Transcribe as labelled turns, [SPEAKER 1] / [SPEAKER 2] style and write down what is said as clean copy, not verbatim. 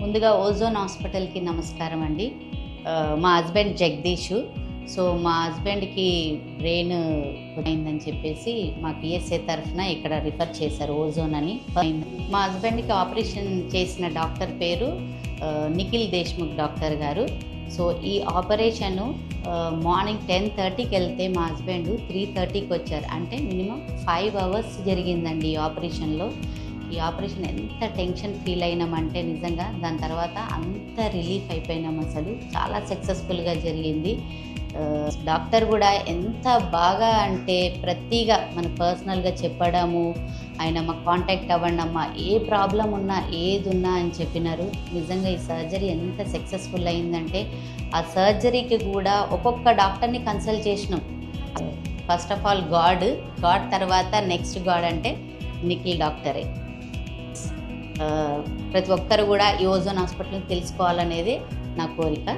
[SPEAKER 1] ముందుగా ఓజోన్ హాస్పిటల్కి నమస్కారం అండి. మా హస్బెండ్ జగదీషు. సో మా హస్బెండ్కి బ్రెయిన్ అయిందని చెప్పేసి మాకు ఈఎస్ఐ తరఫున ఇక్కడ రిఫర్ చేశారు ఓజోన్ అని. మా హస్బెండ్కి ఆపరేషన్ చేసిన డాక్టర్ పేరు నిఖిల్ దేశ్ముఖ్ డాక్టర్ గారు. సో ఈ ఆపరేషను మార్నింగ్ 10:30కి వెళ్తే మా హస్బెండ్ 3:30కి వచ్చారు. అంటే మినిమం 5 hours జరిగిందండి ఈ ఆపరేషన్లో. ఈ ఆపరేషన్ ఎంత టెన్షన్ ఫీల్ అయినామంటే నిజంగా దాని తర్వాత అంత రిలీఫ్ అయిపోయినాం. అసలు చాలా సక్సెస్ఫుల్గా జరిగింది. డాక్టర్ కూడా ఎంత బాగా అంటే ప్రతిగా మన పర్సనల్గా చెప్పడము, ఆయన మాకు కాంటాక్ట్ అవ్వండి అమ్మా, ఏ ప్రాబ్లం ఉన్నా ఏది ఉన్నా అని చెప్పినారు. నిజంగా ఈ సర్జరీ ఎంత సక్సెస్ఫుల్ అయిందంటే ఆ సర్జరీకి కూడా ఒక్కొక్క డాక్టర్ని కన్సల్ట్ చేసినాం. ఫస్ట్ ఆఫ్ ఆల్ గాడ్ తర్వాత నెక్స్ట్ గాడ్ అంటే నిఖిల్ డాక్టరే. ప్రతి ఒక్కరు కూడా ఈ ఓజోన్ హాస్పిటల్ని తెలుసుకోవాలనేది నా కోరిక.